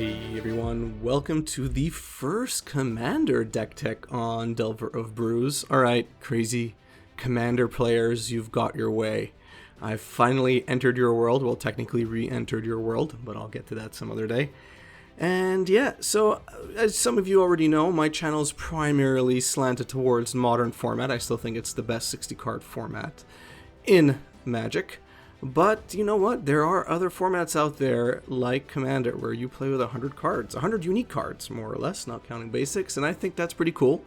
Hey everyone, welcome to the first Commander deck tech on Delver of Brews. Alright, crazy Commander players, you've got your way. I've finally entered your world, well technically re-entered your world, but I'll get to that some other day. And yeah, so as some of you already know, my channel is primarily slanted towards modern format. I still think it's the best 60 card format in Magic. But you know what? There are other formats out there like Commander where you play with 100 cards, 100 unique cards, more or less, not counting basics, and I think that's pretty cool.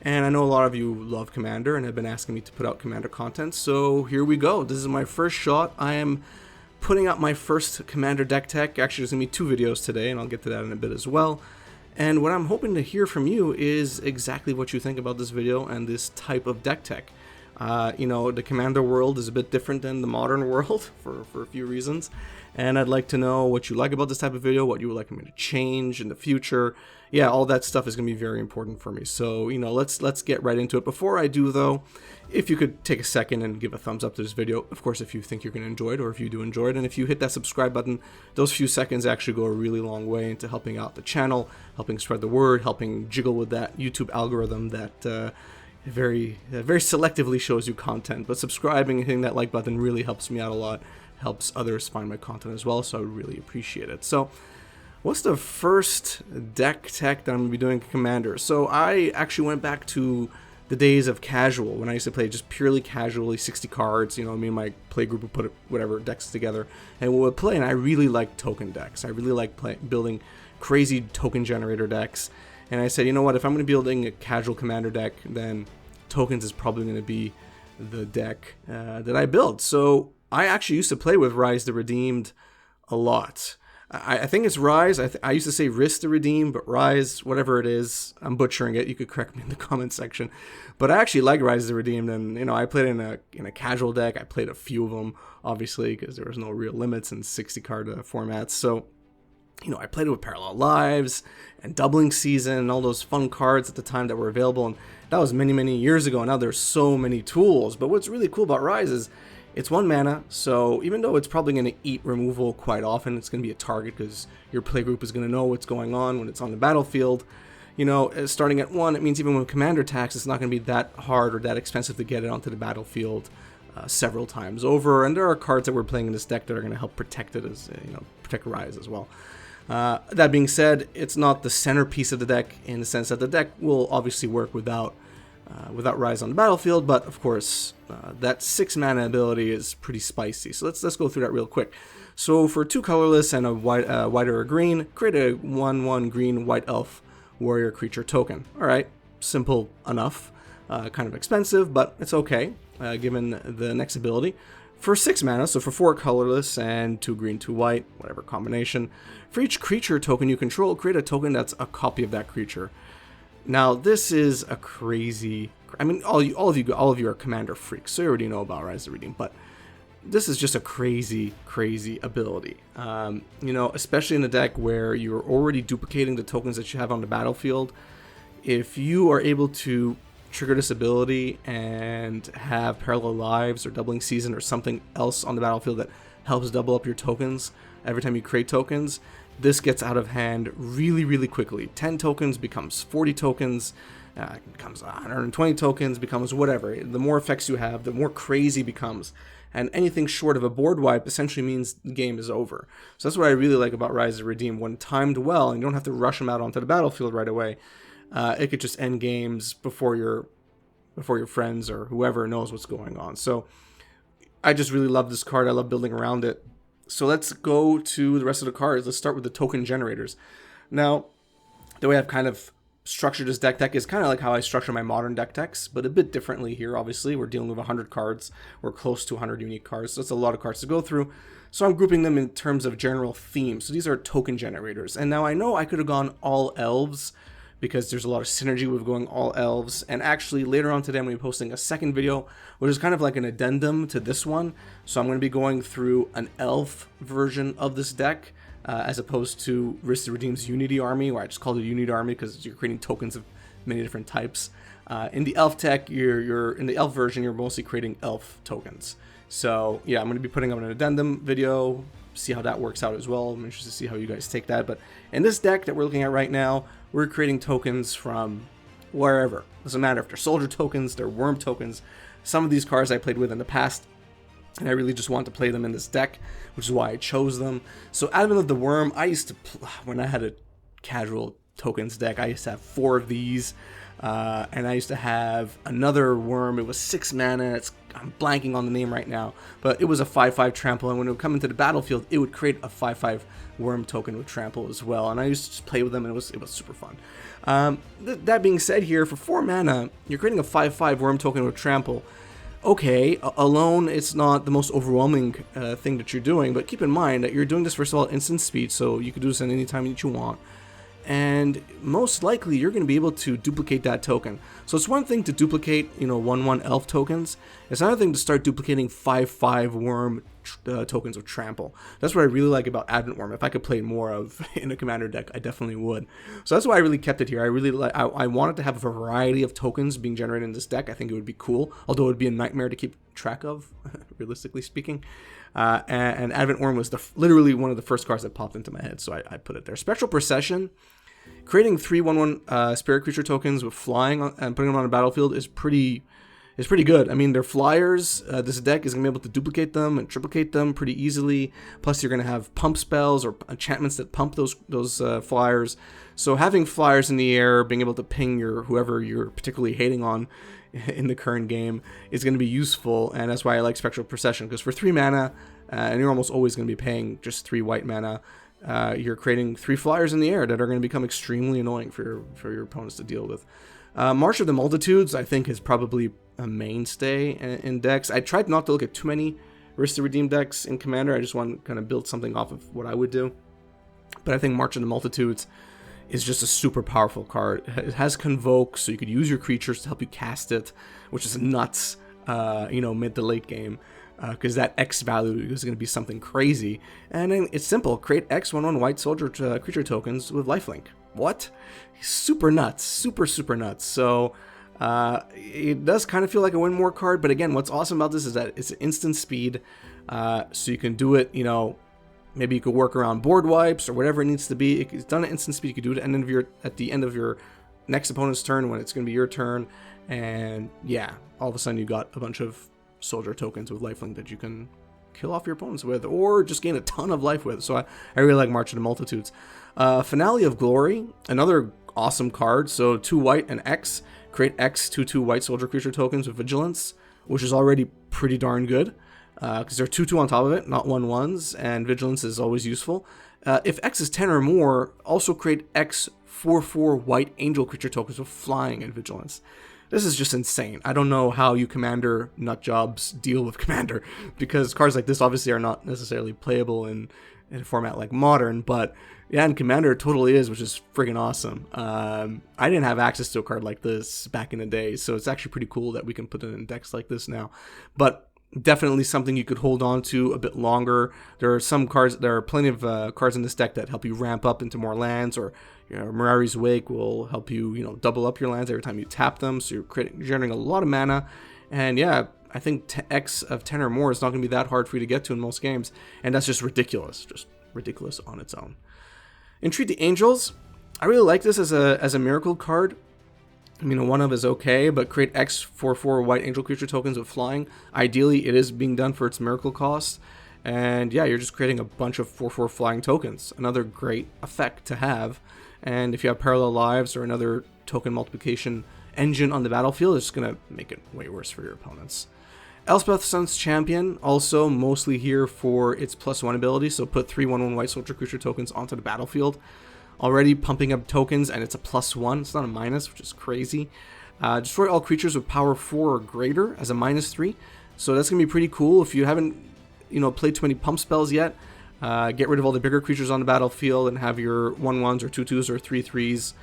And I know a lot of you love Commander and have been asking me to put out Commander content, so here we go. This is my first shot. I am putting out my first Commander deck tech. Actually, there's going to be 2 videos today, and I'll get to that in a bit as well. And what I'm hoping to hear from you is exactly what you think about this video and this type of deck tech. You know, the Commander world is a bit different than the modern world for a few reasons, and I'd like to know what you like about this type of video, what you would like me to change in the future. Yeah, all that stuff is going to be very important for me. So, you know, let's get right into it. Before I do, though, if you could take a second and give a thumbs up to this video, of course, if you think you're going to enjoy it or if you do enjoy it, and if you hit that subscribe button, those few seconds actually go a really long way into helping out the channel, helping spread the word, helping jiggle with that YouTube algorithm that very selectively shows you content. But subscribing and hitting that like button really helps me out a lot, helps others find my content as well, so I really appreciate it. So what's the first deck tech that I'm going to be doing Commander? So I actually went back to the days of casual, when I used to play just purely casually, 60 cards, you know, me and my play group would put whatever decks together and we would play, and I really like token decks. I really like building crazy token generator decks. And I said, you know what, if I'm going to be building a casual Commander deck, then tokens is probably going to be the deck that I build. So I actually used to play with Rhys the Redeemed a lot. I think it's Rhys. I used to say Rhys the Redeemed, but Rhys, whatever it is, I'm butchering it. You could correct me in the comment section. But I actually like Rhys the Redeemed, and you know, I played in a casual deck. I played a few of them, obviously, because there was no real limits in 60 card formats. So you know, I played it with Parallel Lives and Doubling Season and all those fun cards at the time that were available, and that was many years ago. Now there's so many tools, but what's really cool about Rhys is it's 1 mana, so even though it's probably going to eat removal quite often, it's going to be a target because your playgroup is going to know what's going on when it's on the battlefield. You know, starting at 1, it means even when Commander attacks, it's not going to be that hard or that expensive to get it onto the battlefield several times over, and there are cards that we're playing in this deck that are going to help protect it, as you know, protect Rhys as well. That being said, it's not the centerpiece of the deck in the sense that the deck will obviously work without Rhys on the battlefield, but of course that 6 mana ability is pretty spicy. So let's go through that real quick. So for 2 colorless and a white or a green, create a 1/1 green white elf warrior creature token. All right, simple enough. Kind of expensive, but it's okay given the next ability. For 6 mana, so for 4 colorless and 2 green, 2 white, whatever combination, for each creature token you control, create a token that's a copy of that creature. Now, this is a crazy... I mean, all of you are Commander freaks, so you already know about Rhys the Redeemed, but this is just a crazy ability. You know, especially in a deck where you're already duplicating the tokens that you have on the battlefield. If you are able to trigger this ability and have Parallel Lives or Doubling Season or something else on the battlefield that helps double up your tokens every time you create tokens, this gets out of hand really quickly. 10 tokens becomes 40 tokens, becomes 120 tokens, becomes whatever. The more effects you have, the more crazy it becomes. And anything short of a board wipe essentially means the game is over. So that's what I really like about Rhys the Redeemed. When timed well, and you don't have to rush them out onto the battlefield right away, it could just end games before your friends or whoever knows what's going on. So I just really love this card. I love building around it. So let's go to the rest of the cards. Let's start with the token generators. Now, the way I've kind of structured this deck tech is kind of like how I structure my modern deck techs, but a bit differently here. Obviously, we're dealing with 100 cards. We're close to 100 unique cards, so it's a lot of cards to go through. So I'm grouping them in terms of general themes. So these are token generators. And now I know I could have gone all elves, because there's a lot of synergy with going all elves. And actually later on today I'm going to be posting a second video, which is kind of like an addendum to this one. So I'm going to be going through an elf version of this deck, as opposed to Rhys the Redeemed's Unity Army, where I just called it Unity Army because you're creating tokens of many different types. In the elf tech, you're in the elf version, you're mostly creating elf tokens. So yeah, I'm going to be putting up an addendum video see how that works out as well. I'm interested to see how you guys take that. But in this deck that we're looking at right now, we're creating tokens from wherever. Doesn't matter if they're soldier tokens, they're worm tokens. Some of these cards I played with in the past, and I really just want to play them in this deck, which is why I chose them. So Advent of the Worm, I used to, when I had a casual tokens deck, I used to have 4 of these, and I used to have another worm. It was 6 mana. I'm blanking on the name right now, but it was a 5/5 trample, and when it would come into the battlefield, it would create a 5/5 worm token with trample as well, and I used to just play with them, and it was super fun. That being said, here for 4 mana, you're creating a 5/5 worm token with trample. Okay, alone, it's not the most overwhelming thing that you're doing, but keep in mind that you're doing this, first of all, instant speed, so you can do this at any time that you want. And most likely, you're going to be able to duplicate that token. So it's one thing to duplicate, 1/1 elf tokens. It's another thing to start duplicating 5/5 worm tokens of trample. That's what I really like about Advent Worm. If I could play more of in a commander deck, I definitely would. So that's why I really kept it here. I wanted to have a variety of tokens being generated in this deck. I think it would be cool, although it would be a nightmare to keep track of, realistically speaking. And Advent Worm was literally one of the first cards that popped into my head, so I put it there. Spectral Procession. Creating 3/1/1 spirit creature tokens with flying and putting them on a battlefield is pretty good. I mean, they're flyers. This deck is going to be able to duplicate them and triplicate them pretty easily. Plus, you're going to have pump spells or enchantments that pump those flyers. So having flyers in the air, being able to ping whoever you're particularly hating on in the current game is going to be useful, and that's why I like Spectral Procession, because for 3 mana, and you're almost always going to be paying just 3 white mana, you're creating 3 flyers in the air that are going to become extremely annoying for your opponents to deal with. March of the Multitudes, I think, is probably a mainstay in decks. I tried not to look at too many Risk to Redeem decks in Commander. I just want to kind of build something off of what I would do. But I think March of the Multitudes is just a super powerful card. It has Convoke, so you could use your creatures to help you cast it, which is nuts, mid to late game. Because that X value is going to be something crazy. And then it's simple. Create X 1/1 white soldier creature tokens with lifelink. What? Super nuts. Super nuts. So it does kind of feel like a win more card. But again, what's awesome about this is that it's instant speed. So you can do it, maybe you could work around board wipes or whatever it needs to be. It's done at instant speed. You could do it at the end of your next opponent's turn when it's going to be your turn. And yeah, all of a sudden you got a bunch of soldier tokens with lifelink that you can kill off your opponents with, or just gain a ton of life with. So I really like March of the Multitudes. Finale of Glory, another awesome card. So 2 white and X, create X 2/2 white soldier creature tokens with vigilance, which is already pretty darn good, because they're 2/2 on top of it, not 1/1s, and vigilance is always useful. If X is 10 or more, also create X 4/4 white angel creature tokens with flying and vigilance. This is just insane. I don't know how you Commander nutjobs deal with Commander, because cards like this obviously are not necessarily playable in a format like Modern, but yeah, in Commander it totally is, which is friggin' awesome. I didn't have access to a card like this back in the day, so it's actually pretty cool that we can put it in decks like this now. But definitely something you could hold on to a bit longer. There are plenty of cards in this deck that help you ramp up into more lands, or Mirari's Wake will help you, double up your lands every time you tap them, so you're generating a lot of mana. And yeah, I think X of 10 or more is not going to be that hard for you to get to in most games, and that's just ridiculous on its own. Entreat the Angels, I really like this as a miracle card. I mean, a 1-of is okay, but create X 4/4 white angel creature tokens with flying. Ideally, it is being done for its miracle cost. And yeah, you're just creating a bunch of 4/4 flying tokens. Another great effect to have. And if you have parallel lives or another token multiplication engine on the battlefield, it's going to make it way worse for your opponents. Elspeth Sun's Champion, also mostly here for its +1 ability. So put 3/1/1 white soldier creature tokens onto the battlefield. Already pumping up tokens, and it's a +1. It's not a minus, which is crazy. Destroy all creatures with power 4 or greater as a -3. So that's going to be pretty cool. If you haven't, played too many pump spells yet, get rid of all the bigger creatures on the battlefield and have your 1/1s or 2/2s or 3/3s,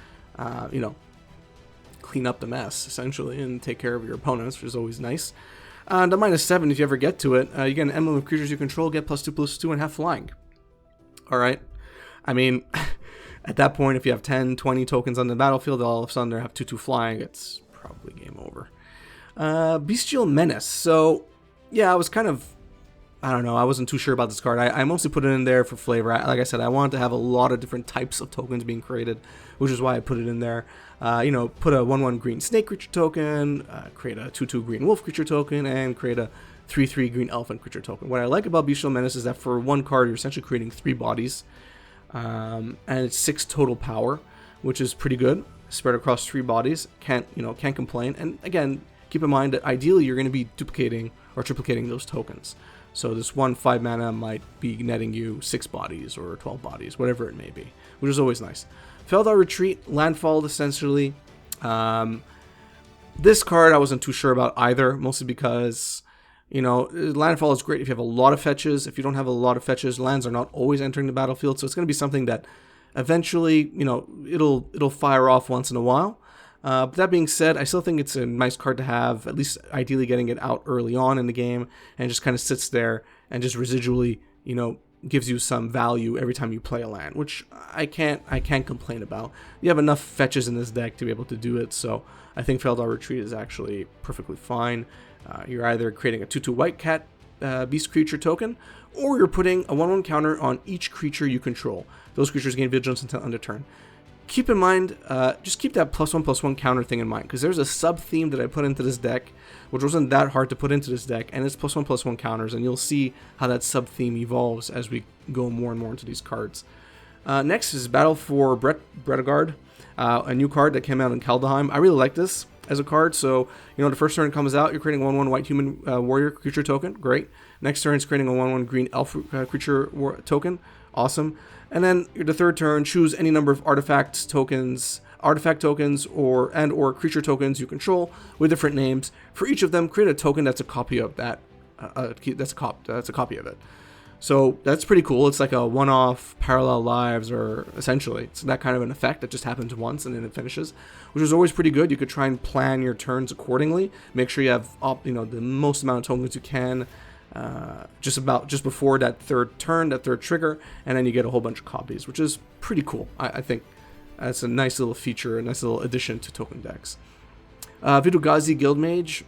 clean up the mess, essentially, and take care of your opponents, which is always nice. The -7, if you ever get to it, you get an emblem of creatures you control, get +2/+2, and have flying. Alright. I mean, at that point, if you have 10, 20 tokens on the battlefield, all of a sudden they have 2/2 flying, it's probably game over. Bestial Menace. So, yeah, I was kind of I don't know, I wasn't too sure about this card. I mostly put it in there for flavor. Like I said, I wanted to have a lot of different types of tokens being created, which is why I put it in there. You know, put a 1/1 green snake creature token, create a 2/2 green wolf creature token, and create a 3/3 green elephant creature token. What I like about Bestial Menace is that for one card, you're essentially creating 3 bodies, and it's 6 total power, which is pretty good. Spread across 3 bodies, can't complain. And again, keep in mind that ideally you're going to be duplicating or triplicating those tokens. So this 1 5 mana might be netting you 6 bodies or 12 bodies, whatever it may be, which is always nice. Feldar Retreat, landfall essentially. This card I wasn't too sure about either, mostly because, you know, landfall is great if you have a lot of fetches. If you don't have a lot of fetches, lands are not always entering the battlefield, so it's going to be something that eventually, you know, it'll fire off once in a while. But that being said, I still think it's a nice card to have, at least ideally getting it out early on in the game, and just kind of sits there and just residually, you know, gives you some value every time you play a land, which I can't complain about. You have enough fetches in this deck to be able to do it, so I think Feldar Retreat is actually perfectly fine. You're either creating a 2/2 white cat beast creature token, or you're putting a 1/1 counter on each creature you control. Those creatures gain vigilance until end of turn. Keep in mind, just keep that +1/+1 counter thing in mind, because there's a sub-theme that I put into this deck, which wasn't that hard to put into this deck, and it's +1/+1 counters, and you'll see how that sub-theme evolves as we go more and more into these cards. Next is Battle for Bretagard, a new card that came out in Kaldheim. I really like this as a card, so, you know, the first turn it comes out, you're creating a 1/1 white human warrior creature token, great. Next turn it's creating a 1/1 green elf creature token, awesome. And then the third turn, choose any number of artifact tokens, or creature tokens you control with different names. For each of them, create a token that's a copy of that. That's a copy of it. So that's pretty cool. It's like a one-off parallel lives, or essentially it's that kind of an effect that just happens once and then it finishes, which is always pretty good. You could try and plan your turns accordingly. Make sure you have the most amount of tokens you can. Just before that third turn, that third trigger, and then you get a whole bunch of copies, which is pretty cool. I think that's a nice little feature, a nice little addition to token decks. Vidugazi Guildmage,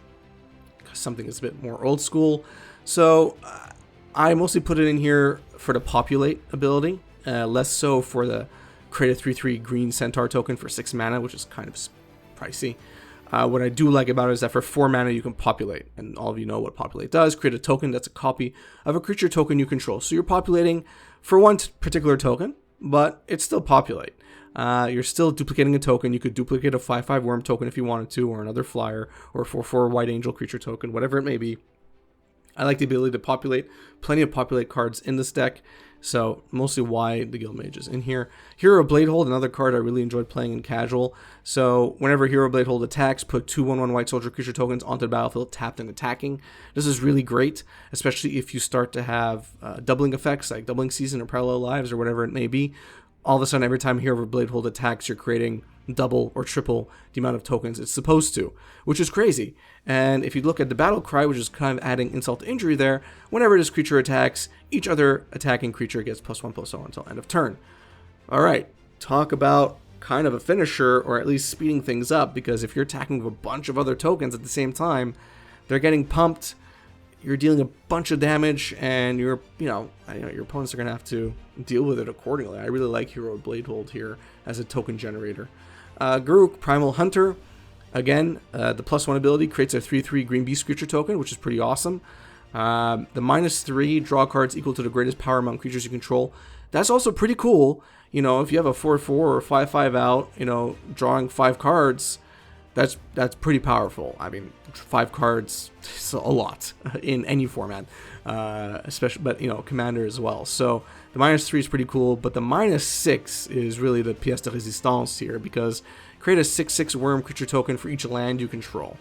something that's a bit more old school. So I mostly put it in here for the populate ability, less so for the create a 3/3 green centaur token for 6 mana, which is kind of pricey. What I do like about it is that for 4 mana you can populate, and all of you know what populate does. Create a token that's a copy of a creature token you control. So you're populating for one particular token, but it's still populate. You're still duplicating a token. You could duplicate a 5/5 worm token if you wanted to, or another flyer, or a 4/4 white angel creature token, whatever it may be. I like the ability to populate, plenty of populate cards in this deck, so mostly why the Guildmage is in here. Hero Bladehold, another card I really enjoyed playing in casual. So whenever Hero Bladehold attacks, put 2 1/1 white soldier creature tokens onto the battlefield, tapped and attacking. This is really great, especially if you start to have doubling effects, like doubling season or parallel lives or whatever it may be. All of a sudden, every time Hero Bladehold attacks, you're creating double or triple the amount of tokens it's supposed to, which is crazy. And if you look at the battle cry, which is kind of adding insult to injury there, whenever this creature attacks, each other attacking creature gets +1/+0 until end of turn. Alright, talk about kind of a finisher, or at least speeding things up, because if you're attacking with a bunch of other tokens at the same time, they're getting pumped, you're dealing a bunch of damage, and your opponents are going to have to deal with it accordingly. I really like Hero Bladehold here as a token generator. Garruk Primal Hunter, again, the +1 ability creates a 3/3 green beast creature token, which is pretty awesome. The -3 draw cards equal to the greatest power among creatures you control. That's also pretty cool. You know, if you have a 4/4 or 5/5 out, you know, drawing 5 cards, that's pretty powerful. I mean, 5 cards is a lot in any format, especially, but you know, Commander as well. So the -3 is pretty cool, but the -6 is really the pièce de résistance here, because create a 6/6 worm creature token for each land you control.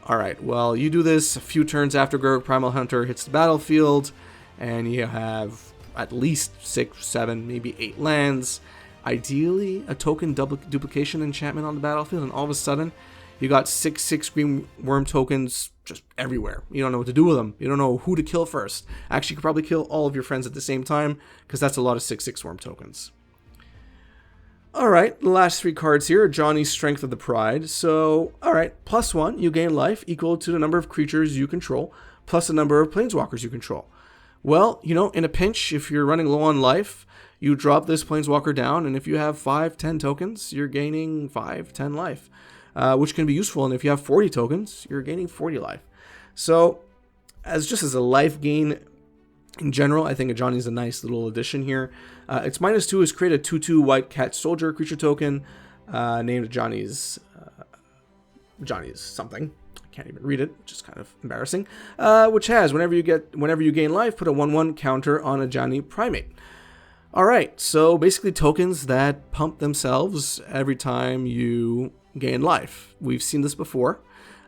Alright, well, you do this a few turns after Garruk Primal Hunter hits the battlefield, and you have at least 6, 7, maybe 8 lands. Ideally, a token duplication enchantment on the battlefield, and all of a sudden, you got 6/6 green worm tokens just everywhere. You don't know what to do with them. You don't know who to kill first. Actually, you could probably kill all of your friends at the same time, because that's a lot of 6/6 worm tokens. Alright, the last 3 cards here are Johnny's Strength of the Pride. So, alright, +1, you gain life equal to the number of creatures you control, plus the number of planeswalkers you control. Well, you know, in a pinch, if you're running low on life, you drop this Planeswalker down, and if you have 5, 10 tokens, you're gaining 5, 10 life, which can be useful. And if you have 40 tokens, you're gaining 40 life. So, just as a life gain in general, I think Ajani's a nice little addition here. Its -2 is create a 2/2 white cat soldier creature token named Ajani's something. I can't even read it, which is kind of embarrassing. Which has whenever you gain life, put a 1/1 counter on Ajani Primate. All right, so basically tokens that pump themselves every time you gain life. We've seen this before,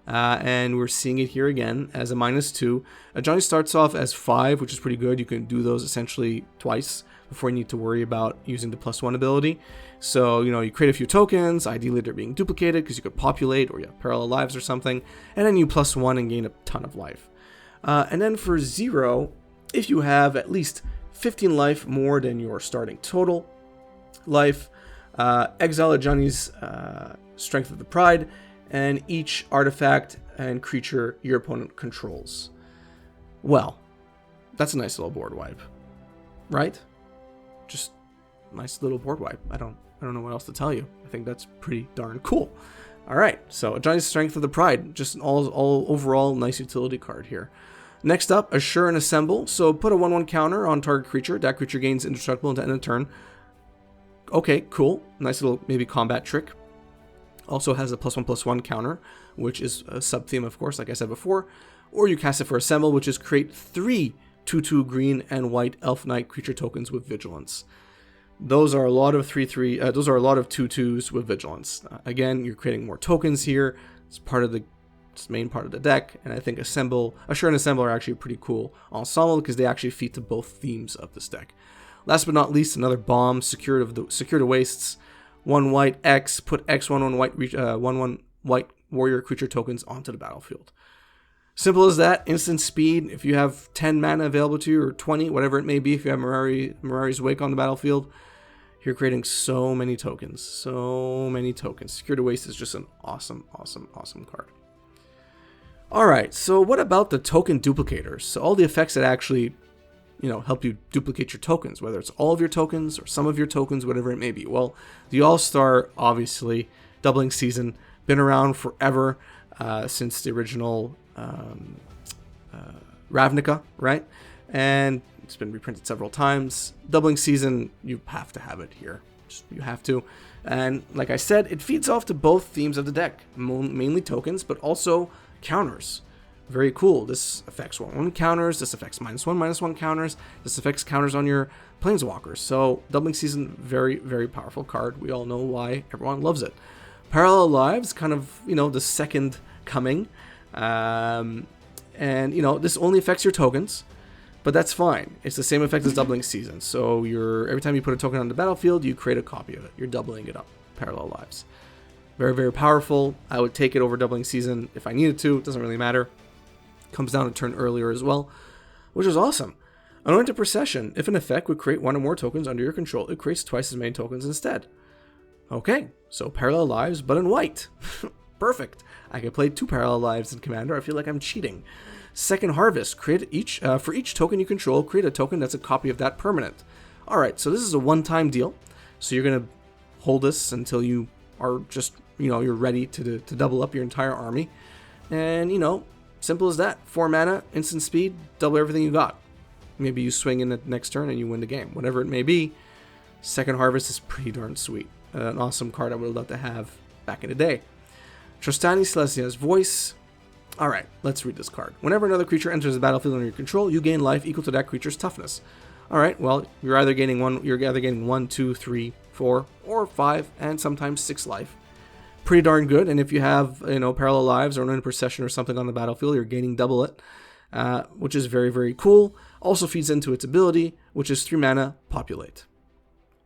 and we're seeing it here again as a -2. Ajani starts off as 5, which is pretty good. You can do those essentially twice before you need to worry about using the +1 ability. So, you know, you create a few tokens, ideally they're being duplicated because you could populate or you have parallel lives or something, and then you +1 and gain a ton of life. And then for 0, if you have at least 15 life more than your starting total life, exile Ajani's Strength of the Pride, and each artifact and creature your opponent controls. Well, that's a nice little board wipe, right? Just nice little board wipe. I don't know what else to tell you. I think that's pretty darn cool. All right, so Ajani's Strength of the Pride, just an all overall nice utility card here. Next up, Assure and Assemble. So put a 1/1 counter on target creature. That creature gains indestructible until end of turn. Okay, cool. Nice little maybe combat trick. Also has a +1/+1 counter, which is a sub-theme, of course, like I said before. Or you cast it for Assemble, which is create 3 2/2 green and white Elf Knight creature tokens with Vigilance. Those are a lot of 3/3. Those are a lot of 2/2s with Vigilance. Again, you're creating more tokens here. It's part of the main part of the deck, and I think Assure and Assemble are actually a pretty cool ensemble because they actually feed to both themes of this deck. Last but not least, another bomb, Secure the Wastes. 1 white X, put X 1/1 white 1/1 white warrior creature tokens onto the battlefield. Simple as that. Instant speed. If you have 10 mana available to you, or 20, whatever it may be, if you have Mirari's Wake on the battlefield, you're creating so many tokens. So many tokens. Secure the Waste is just an awesome, awesome, awesome card. Alright, so what about the Token Duplicators? So all the effects that actually, you know, help you duplicate your tokens, whether it's all of your tokens or some of your tokens, whatever it may be. Well, the All-Star, obviously, Doubling Season, been around forever, since the original Ravnica, right? And it's been reprinted several times. Doubling Season, you have to have it here. You have to. And like I said, it feeds off to both themes of the deck, mainly tokens, but also counters. Very cool. This affects 1/1 counters. This affects -1/-1 counters. This affects counters on your planeswalkers. So Doubling Season, very, very powerful card. We all know why everyone loves it. Parallel Lives, kind of, you know, the second coming. And, you know, this only affects your tokens, but that's fine. It's the same effect as Doubling Season. So every time you put a token on the battlefield, you create a copy of it. You're doubling it up. Parallel Lives. Very, very powerful. I would take it over Doubling Season if I needed to. It doesn't really matter. Comes down a turn earlier as well, which is awesome. Anointed Procession. If an effect would create 1 or more tokens under your control, it creates twice as many tokens instead. Okay, so Parallel Lives, but in white. Perfect. I can play 2 Parallel Lives in Commander. I feel like I'm cheating. Second Harvest. Create for each token you control, create a token that's a copy of that permanent. Alright, so this is a one-time deal. So you're going to hold this until you are just, you know, you're ready to double up your entire army. And, you know, simple as that. 4 mana, instant speed, double everything you got. Maybe you swing in the next turn and you win the game. Whatever it may be, Second Harvest is pretty darn sweet. An awesome card I would love to have back in the day. Trostani Celestia's Voice. Alright, let's read this card. Whenever another creature enters the battlefield under your control, you gain life equal to that creature's toughness. Alright, well, you're either gaining 1, 2, 3, 4, or 5, and sometimes 6 life. Pretty darn good, and if you have, you know, Parallel Lives or Anointed Procession or something on the battlefield, you're gaining double it, which is very, very cool. Also feeds into its ability, which is 3 mana, Populate.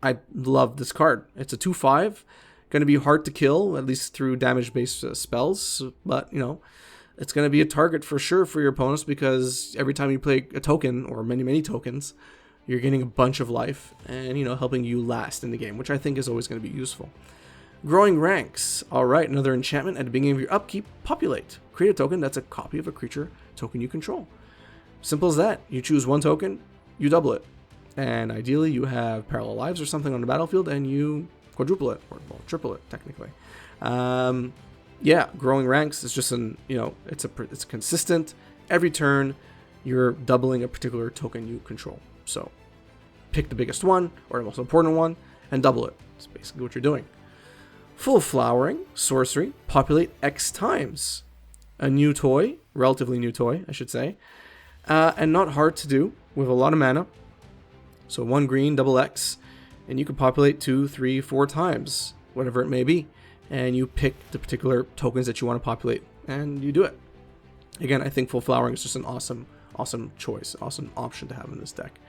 I love this card. It's a 2/5, going to be hard to kill, at least through damage-based spells, but, you know, it's going to be a target for sure for your opponents because every time you play a token, or many, many tokens, you're getting a bunch of life and, you know, helping you last in the game, which I think is always going to be useful. Growing Ranks. Alright, another enchantment. At the beginning of your upkeep, Populate. Create a token that's a copy of a creature token you control. Simple as that. You choose one token, you double it. And ideally you have parallel lives or something on the battlefield and you quadruple it, or well, triple it technically. Yeah, growing ranks is just it's consistent. Every turn you're doubling a particular token you control. So pick the biggest one or the most important one and double it. That's basically what you're doing. Full flowering, sorcery, populate X times. A new toy, relatively new toy, I should say. And not hard to do with a lot of mana. So 1 green, double X, and you can populate 2, 3, 4 times, whatever it may be. And you pick the particular tokens that you want to populate, and you do it. Again, I think full flowering is just an awesome choice, awesome option to have in this deck.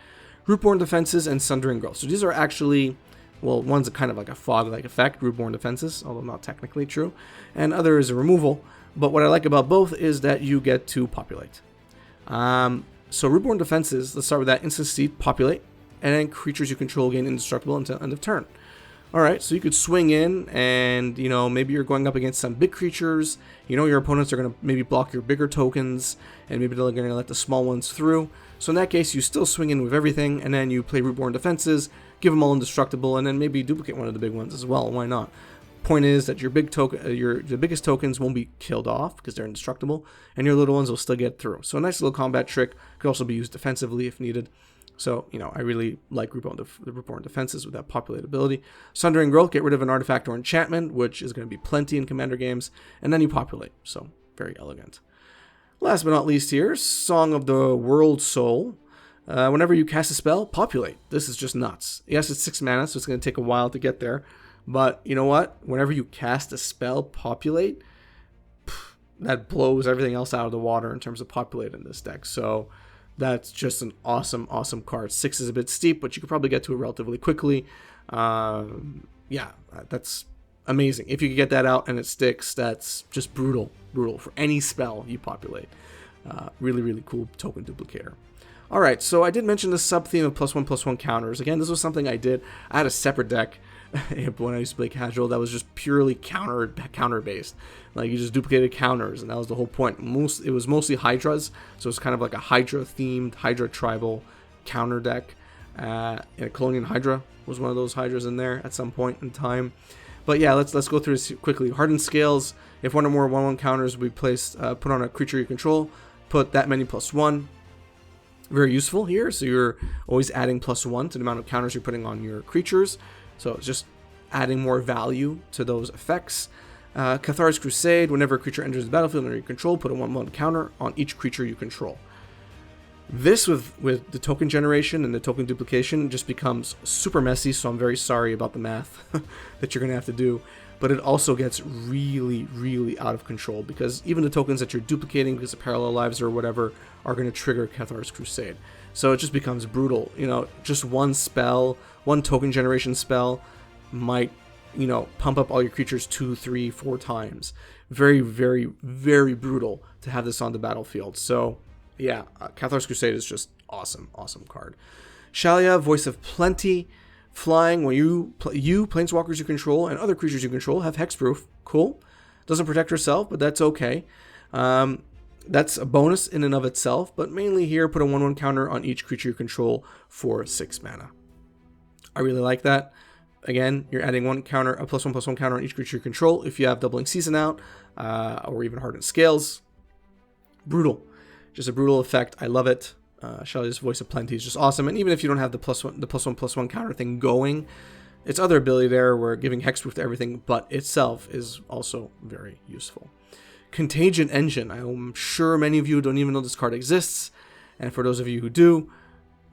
Rootborne Defenses and Sundering Growth. So these are actually, well, one's kind of like a fog-like effect, Rootborne Defenses, although not technically true, and other is a removal. But what I like about both is that you get to populate. So Rootborne Defenses, let's start with that. Instant Seed, populate, and then creatures you control gain indestructible until end of turn. Alright, so you could swing in and, maybe you're going up against some big creatures. Your opponents are going to maybe block your bigger tokens, and maybe they're going to let the small ones through. So in that case, you still swing in with everything, and then you play Rootborne Defenses, give them all indestructible, and then maybe duplicate one of the big ones as well. Why not? Point is that your the biggest tokens won't be killed off because they're indestructible, and your little ones will still get through. So a nice little combat trick. Could also be used defensively if needed. So, I really like the Rootborne Defenses with that populate ability. Sundering Growth, get rid of an artifact or enchantment, which is going to be plenty in Commander games, and then you populate. So, very elegant. Last but not least here, Song of the World Soul. Whenever you cast a spell, populate. This is just nuts. Yes, it's 6 mana, so it's going to take a while to get there. But you know what? Whenever you cast a spell, populate, that blows everything else out of the water in terms of populate in this deck. So that's just an awesome card. 6 is a bit steep, but you could probably get to it relatively quickly. Yeah, that's amazing. If you could get that out and it sticks, that's just brutal for any spell you populate. Really cool token duplicator. All right, so I did mention the sub-theme of +1/+1 counters. Again, this was something I did. I had a separate deck when I used to play casual that was just purely counter-based. Like, you just duplicated counters, and that was the whole point. It was mostly Hydras, so it's kind of like a Hydra-themed, Hydra tribal counter deck. Colonial Hydra was one of those Hydras in there at some point in time. But yeah, let's go through this quickly. Hardened Scales. If one or more 1/1 counters will be placed, put on a creature you control, put that many +1. Very useful here, so you're always adding +1 to the amount of counters you're putting on your creatures. So it's just adding more value to those effects. Cathar's Crusade. Whenever a creature enters the battlefield under your control, put a 1/1 counter on each creature you control. This, with the token generation and the token duplication, just becomes super messy, so I'm very sorry about the math that you're going to have to do. But it also gets really out of control, because even the tokens that you're duplicating because of parallel lives or whatever are going to trigger Cathar's Crusade. So it just becomes brutal. Just one spell, one token generation spell might, pump up all your creatures 2, 3, 4 times. Very brutal to have this on the battlefield. So yeah, Cathar's Crusade is just awesome card. Shalia, Voice of Plenty. Flying, when you planeswalkers you control and other creatures you control have hexproof. Cool. Doesn't protect herself, but that's okay. That's a bonus in and of itself, but mainly here, put a 1/1 counter on each creature you control for 6 mana. I really like that. Again, you're adding one counter, a +1/+1 counter on each creature you control. If you have Doubling Season out, or even Hardened Scales, brutal. Just a brutal effect. I love it. Shalia's Voice of Plenty is just awesome, and even if you don't have the +1/+1 counter thing going, its other ability there, where giving hexproof to everything but itself, is also very useful. Contagion Engine. I'm sure many of you don't even know this card exists, and for those of you who do,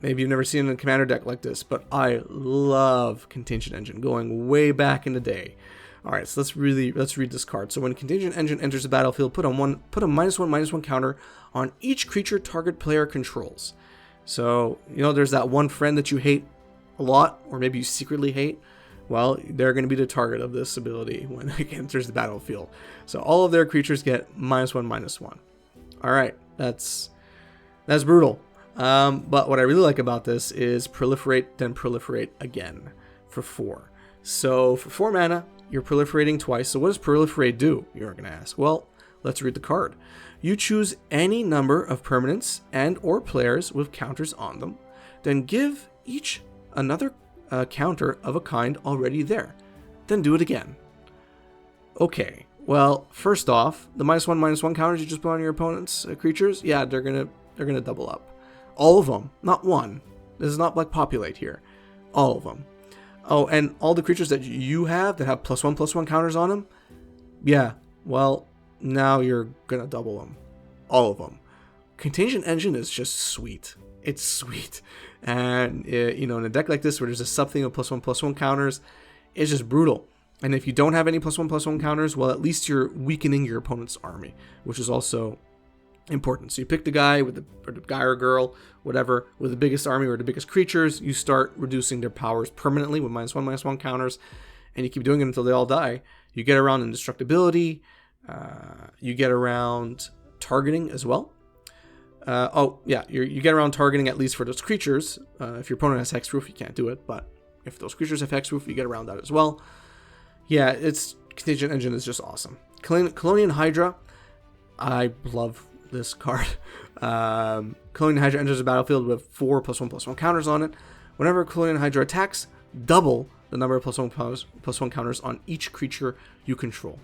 maybe you've never seen a commander deck like this, but I love Contagion Engine, going way back in the day. All right, so let's read this card. So when Contagion Engine enters the battlefield, put a -1/-1 counter on each creature target player controls. So, there's that one friend that you hate a lot, or maybe you secretly hate. Well, they're going to be the target of this ability when it enters the battlefield. So all of their creatures get -1/-1. All right, that's brutal. But what I really like about this is proliferate, then proliferate again for 4. So for 4 mana, you're proliferating twice. So what does proliferate do, you're going to ask? Well, Let's read the card. You choose any number of permanents and or players with counters on them, then give each another counter of a kind already there. Then do it again. Okay, well, first off, the -1/-1 counters you just put on your opponent's creatures, yeah, they're gonna double up. All of them, not one. This is not like populate here. All of them. Oh, and all the creatures that you have that have +1/+1 counters on them, yeah, well, now you're gonna double them. All of them. Contagion Engine is just sweet. It's sweet. And, you know, in a deck like this where there's a something of +1/+1 counters, it's just brutal. And if you don't have any +1/+1 counters, well, at least you're weakening your opponent's army, which is also important. So you pick the guy with or the guy or girl, whatever, with the biggest army or the biggest creatures. You start reducing their powers permanently with -1/-1 counters, and you keep doing it until they all die. You get around indestructibility. You get around targeting as well. You get around targeting at least for those creatures. If your opponent has Hexproof, you can't do it, but if those creatures have Hexproof, you get around that as well. Yeah, Contagion Engine is just awesome. Colonian Hydra, I love this card. Colonian Hydra enters the battlefield with 4 +1/+1 counters on it. Whenever Colonian Hydra attacks, double the number of +1/+1 counters on each creature you control.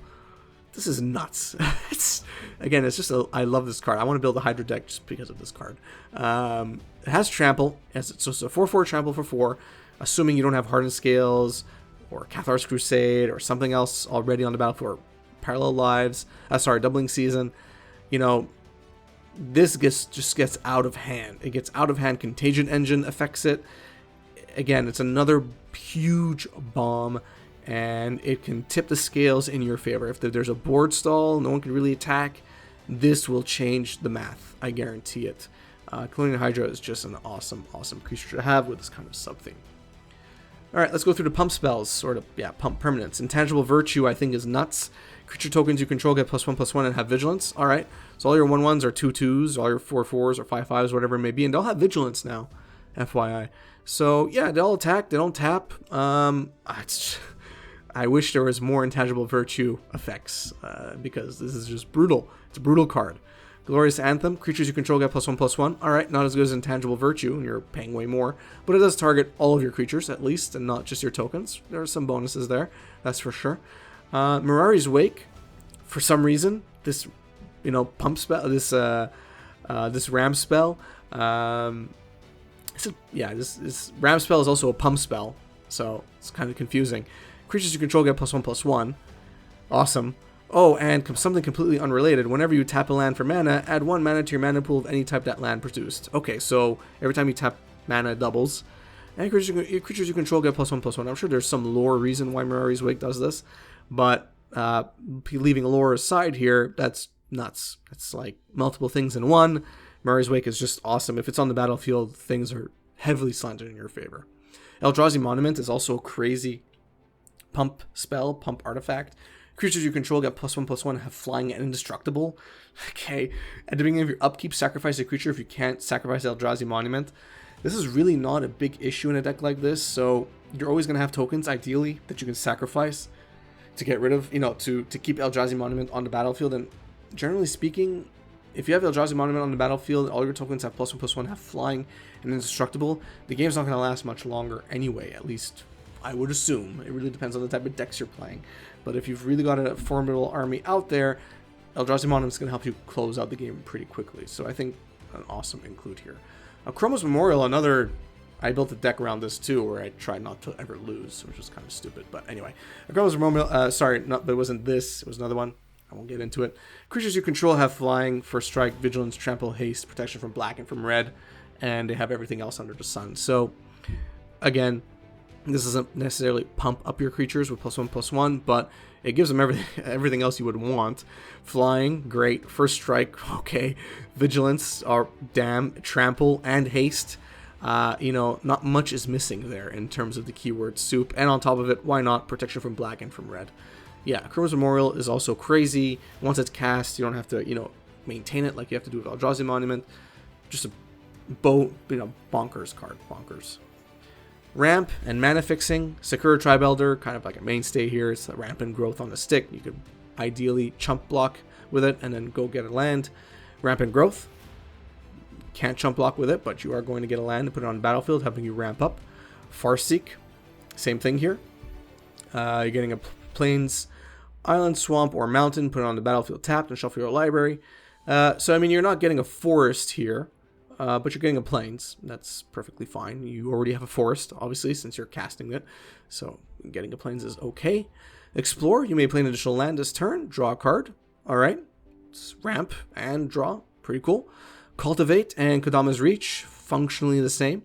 This is nuts. I love this card. I want to build a Hydra deck just because of this card. It has Trample, so it's a 4/4 Trample for 4, assuming you don't have Hardened Scales, or Cathar's Crusade, or something else already on the battlefield, or Parallel Lives, Doubling Season. You know, this just gets out of hand. It gets out of hand. Contagion Engine affects it. Again, it's another huge bomb, and it can tip the scales in your favor. If there's a board stall, no one can really attack, this will change the math. I guarantee it. Colonial Hydra is just an awesome, awesome creature to have with this kind of sub-theme. Alright, let's go through the pump spells, pump permanents. Intangible Virtue, I think, is nuts. Creature tokens you control get +1/+1 and have Vigilance. Alright, so all your 1/1s are 2/2s, all your 4/4s or 5/5s, whatever it may be, and they'll have Vigilance now, FYI. So, yeah, they'll attack, they don't tap. I wish there was more Intangible Virtue effects, because this is just brutal. It's a brutal card. Glorious Anthem, creatures you control get +1/+1. Alright, not as good as Intangible Virtue, and you're paying way more, but it does target all of your creatures, at least, and not just your tokens. There are some bonuses there, that's for sure. Mirari's Wake, for some reason, this, pump spell, this ram spell, this ram spell is also a pump spell, so it's kind of confusing. Creatures you control get +1/+1. Awesome. Oh, and something completely unrelated. Whenever you tap a land for mana, add 1 mana to your mana pool of any type that land produced. Okay, so every time you tap mana, it doubles. And creatures you control get +1/+1. I'm sure there's some lore reason why Mirari's Wake does this, but leaving lore aside here, that's nuts. It's like multiple things in one. Mirari's Wake is just awesome. If it's on the battlefield, things are heavily slanted in your favor. Eldrazi Monument is also a crazy pump spell, pump artifact. Creatures you control get +1/+1 and have flying and indestructible. Okay, at the beginning of your upkeep, sacrifice a creature if you can't sacrifice Eldrazi Monument. This is really not a big issue in a deck like this, so you're always going to have tokens, ideally, that you can sacrifice to get rid of, to keep Eldrazi Monument on the battlefield. And generally speaking, if you have Eldrazi Monument on the battlefield, all your tokens have +1/+1, have flying and indestructible, the game's not going to last much longer anyway, at least I would assume. It really depends on the type of decks you're playing. But if you've really got a formidable army out there, Eldrazi Monument is going to help you close out the game pretty quickly. So I think an awesome include here. Chroma's Memorial, I built a deck around this too, where I tried not to ever lose, which was kind of stupid. But anyway, Chroma's Memorial, but it wasn't this, it was another one. I won't get into it. Creatures you control have flying, first strike, vigilance, trample, haste, protection from black and from red, and they have everything else under the sun. So again, this doesn't necessarily pump up your creatures with +1/+1, but it gives them everything else you would want. Flying, great. First strike, okay. Vigilance, or damn. Trample and haste. Not much is missing there in terms of the keyword soup. And on top of it, why not protection from black and from red? Yeah, Chroma's Memorial is also crazy. Once it's cast, you don't have to, maintain it like you have to do with Eldrazi Monument. Just a bonkers card. Bonkers. Ramp and mana fixing. Sakura Tribe Elder, kind of like a mainstay here. It's a rampant growth on the stick. You could ideally chump block with it, and then go get a land. Rampant Growth. Can't chump block with it, but you are going to get a land and put it on the battlefield, helping you ramp up. Farseek. Same thing here. You're getting a plains, island, swamp, or mountain, put it on the battlefield tapped, and shuffle your library. So, I mean, you're not getting a forest here, but you're getting a plains. That's perfectly fine. You already have a forest, obviously, since you're casting it. So, getting a plains is okay. Explore. You may play an additional land this turn. Draw a card. All right. It's ramp and draw. Pretty cool. Cultivate and Kodama's Reach. Functionally the same.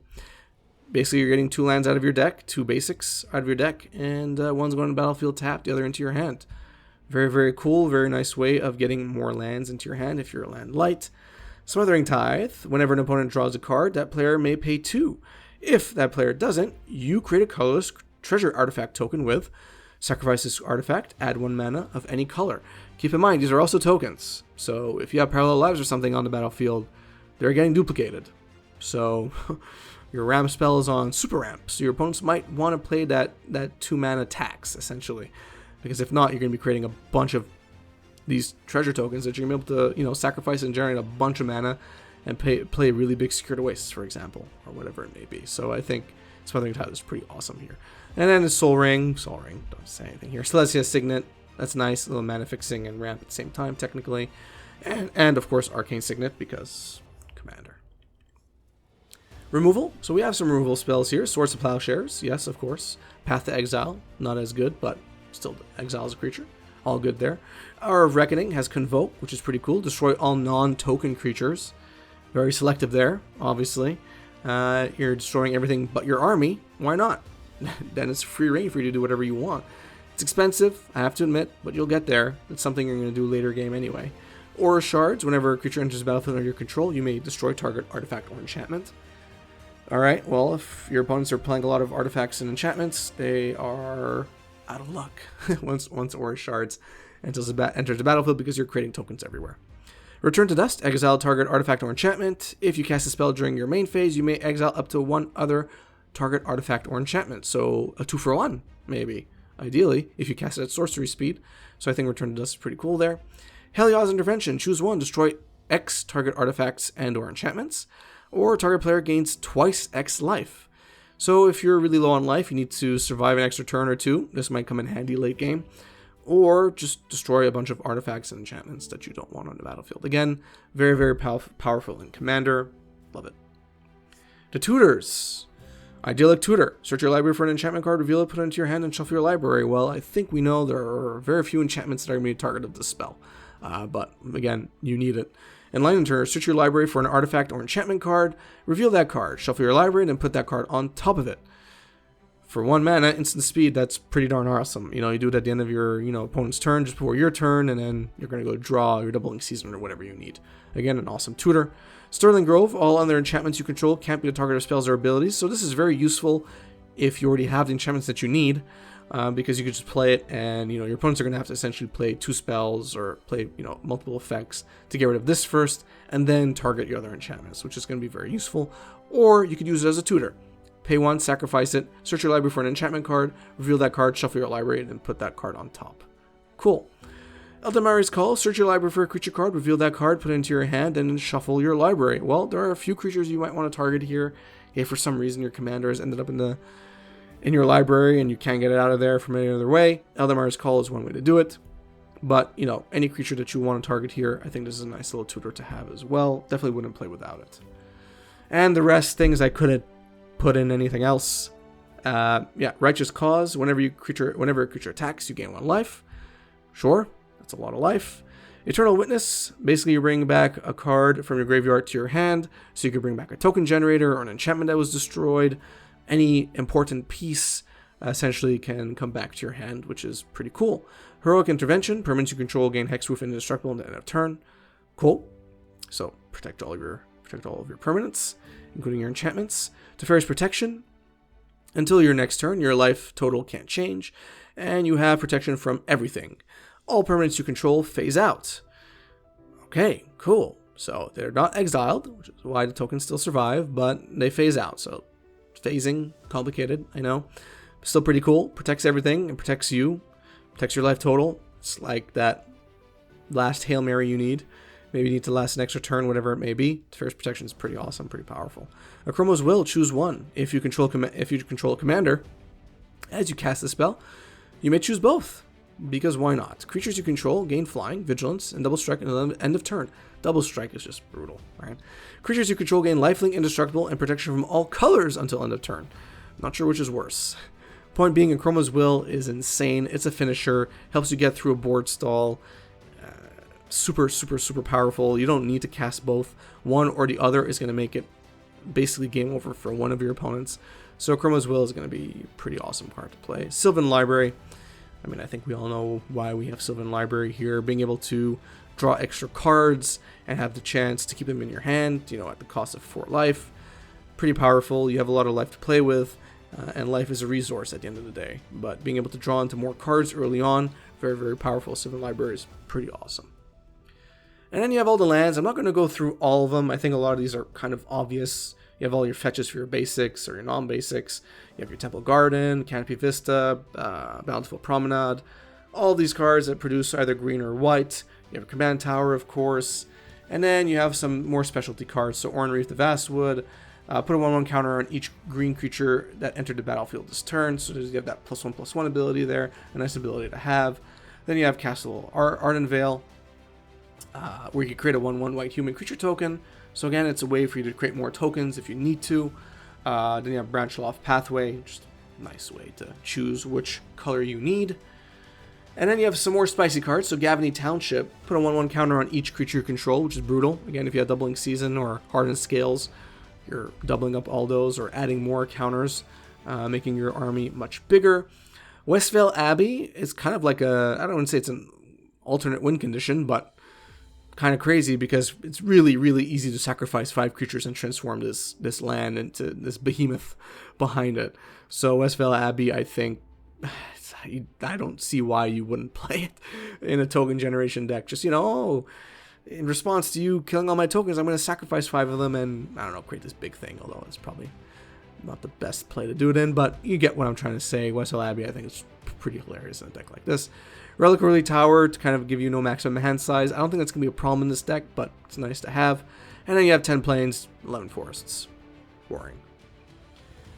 Basically, you're getting 2 lands out of your deck, 2 basics out of your deck, and one's going to battlefield tapped, the other into your hand. Very, very cool. Very nice way of getting more lands into your hand if you're a land light. Smothering Tithe. Whenever an opponent draws a card, that player may pay 2. If that player doesn't, you create a colorless treasure artifact token with sacrifice this artifact, add 1 mana of any color. Keep in mind, these are also tokens. So if you have Parallel Lives or something on the battlefield, they're getting duplicated. So your ramp spell is on super ramp. So your opponents might want to play that 2 mana tax, essentially. Because if not, you're going to be creating a bunch of these treasure tokens that you're going to be able to, you know, sacrifice and generate a bunch of mana and play really big Secured Wastes, for example, or whatever it may be. So I think Smothering Tithe is pretty awesome here. And then the Soul Ring, don't say anything here. Celestia Signet, that's nice, a little mana fixing and ramp at the same time, technically. And of course, Arcane Signet, because Commander. Removal, so we have some removal spells here. Swords to Plowshares, yes, of course. Path to Exile, not as good, but still exiles a creature. All good there. Hour of Reckoning has Convoke, which is pretty cool. Destroy all non-token creatures. Very selective there, obviously. You're destroying everything but your army. Why not? Then it's free reign for you to do whatever you want. It's expensive, I have to admit, but you'll get there. It's something you're going to do later game anyway. Aura Shards. Whenever a creature enters the battlefield under your control, you may destroy target artifact or enchantment. Alright, well, if your opponents are playing a lot of artifacts and enchantments, they are out of luck once Aura Shards enters the battlefield because you're creating tokens everywhere. Return to Dust. Exile target artifact or enchantment. If you cast a spell during your main phase, you may exile up to 1 other target artifact or enchantment. So a 2-for-1, maybe, ideally, if you cast it at sorcery speed. So I think Return to Dust is pretty cool there. Helios Intervention. Choose 1. Destroy X target artifacts and or enchantments. Or target player gains twice X life. So if you're really low on life, you need to survive an extra turn or 2. This might come in handy late game. Or just destroy a bunch of artifacts and enchantments that you don't want on the battlefield. Again, very, very powerful in Commander. Love it. The Tutors. Idyllic Tutor. Search your library for an enchantment card, reveal it, put it into your hand, and shuffle your library. Well, I think we know there are very few enchantments that are going to be a target of this spell. But again, you need it. Enlightened Tutor. Search your library for an artifact or enchantment card, reveal that card, shuffle your library, and then put that card on top of it. For 1 mana, instant speed, that's pretty darn awesome. You know, you do it at the end of your, opponent's turn, just before your turn, and then you're going to go draw your Doubling Season or whatever you need. Again, an awesome tutor. Sterling Grove, all other enchantments you control can't be the target of spells or abilities, so this is very useful if you already have the enchantments that you need, because you could just play it, and, your opponents are going to have to essentially play 2 spells or play, multiple effects to get rid of this first, and then target your other enchantments, which is going to be very useful. Or you could use it as a tutor. Pay 1, sacrifice it, search your library for an enchantment card, reveal that card, shuffle your library, and then put that card on top. Cool. Eldamari's Call. Search your library for a creature card, reveal that card, put it into your hand, and then shuffle your library. Well, there are a few creatures you might want to target here. If for some reason your commander has ended up in your library and you can't get it out of there from any other way, Eldamari's Call is one way to do it. But, any creature that you want to target here, I think this is a nice little tutor to have as well. Definitely wouldn't play without it. And the rest, things I couldn't put in anything else. Righteous Cause. Whenever a creature attacks, you gain 1 life. Sure, that's a lot of life. Eternal Witness. Basically, you bring back a card from your graveyard to your hand, so you can bring back a token generator or an enchantment that was destroyed. Any important piece essentially can come back to your hand, which is pretty cool. Heroic Intervention. Permanents you control gain Hexproof and Indestructible at the end of turn. Cool. So protect all of your permanents, including your enchantments. Teferi's Protection. Until your next turn, your life total can't change, and you have protection from everything. All permanents you control phase out. Okay, cool. So they're not exiled, which is why the tokens still survive, but they phase out. So phasing, complicated, I know. Still pretty cool. Protects everything and protects you. Protects your life total. It's like that last Hail Mary you need. Maybe you need to last an extra turn, whatever it may be. Fierce Protection is pretty awesome, pretty powerful. Akroma's Will, choose one. If you control a commander, as you cast the spell, you may choose both. Because why not? Creatures you control gain flying, vigilance, and double strike at the end of turn. Double strike is just brutal, right? Creatures you control gain lifelink, indestructible, and protection from all colors until end of turn. Not sure which is worse. Point being, Akroma's Will is insane. It's a finisher, helps you get through a board stall. Super, super, super powerful. You don't need to cast both. One or the other is going to make it basically game over for one of your opponents. So Akroma's Will is going to be a pretty awesome card to play. Sylvan Library. I mean, I think we all know why we have Sylvan Library here. Being able to draw extra cards and have the chance to keep them in your hand, you know, at the cost of 4 life. Pretty powerful. You have a lot of life to play with, and life is a resource at the end of the day. But being able to draw into more cards early on, very, very powerful. Sylvan Library is pretty awesome. And then you have all the lands. I'm not going to go through all of them. I think a lot of these are kind of obvious. You have all your fetches for your basics or your non-basics. You have your Temple Garden, Canopy Vista, Bountiful Promenade. All these cards that produce either green or white. You have a Command Tower, of course. And then you have some more specialty cards. So Oran Reef the Vastwood. Put a 1/1 counter on each green creature that entered the battlefield this turn. So you have that +1/+1 ability there. A nice ability to have. Then you have Castle Ardenvale, where you can create a 1/1 white human creature token. So again, it's a way for you to create more tokens if you need to. Then you have Branchloft Pathway, just a nice way to choose which color you need. And then you have some more spicy cards. So Gavany Township, put a 1/1 counter on each creature you control, which is brutal. Again, if you have Doubling Season or Hardened Scales, you're doubling up all those or adding more counters, making your army much bigger. Westvale Abbey is kind of like I don't want to say it's an alternate win condition, but kind of crazy because it's really, really easy to sacrifice 5 creatures and transform this land into this behemoth behind it. So Westvale Abbey, I think, I don't see why you wouldn't play it in a token generation deck. Just, in response to you killing all my tokens, I'm going to sacrifice 5 of them and, I don't know, create this big thing, although it's probably not the best play to do it in, but you get what I'm trying to say. Westvale Abbey, I think it's pretty hilarious in a deck like this. Reliquary Tower to kind of give you no maximum hand size. I don't think that's going to be a problem in this deck, but it's nice to have. And then you have 10 plains, 11 forests. Boring.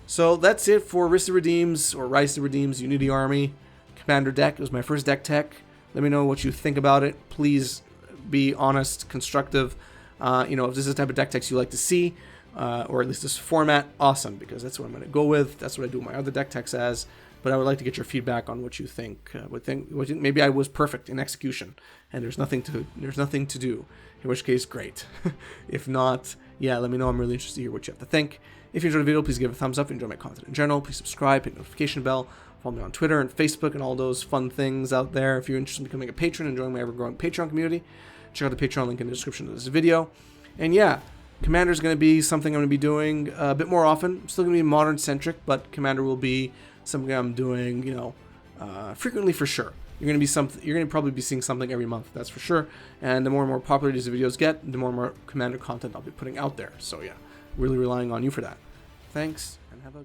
So that's it for Rhys the Redeem's Unity Army Commander deck. It was my first deck tech. Let me know what you think about it. Please be honest, constructive. If this is the type of deck techs you like to see, or at least this format, awesome, because that's what I'm going to go with. That's what I do my other deck techs as. But I would like to get your feedback on what you think. Maybe I was perfect in execution, and there's nothing to do. In which case, great. If not, yeah, let me know. I'm really interested to hear what you have to think. If you enjoyed the video, please give it a thumbs up. If you enjoy my content in general, please subscribe, hit the notification bell, follow me on Twitter and Facebook and all those fun things out there. If you're interested in becoming a patron and joining my ever-growing Patreon community, check out the Patreon link in the description of this video. And yeah, Commander is going to be something I'm going to be doing a bit more often. I'm still going to be modern-centric, but Commander will be something I'm doing, frequently for sure. You're going to probably be seeing something every month, that's for sure. And the more and more popular these videos get, the more and more Commander content I'll be putting out there. So yeah, really relying on you for that. Thanks, and have a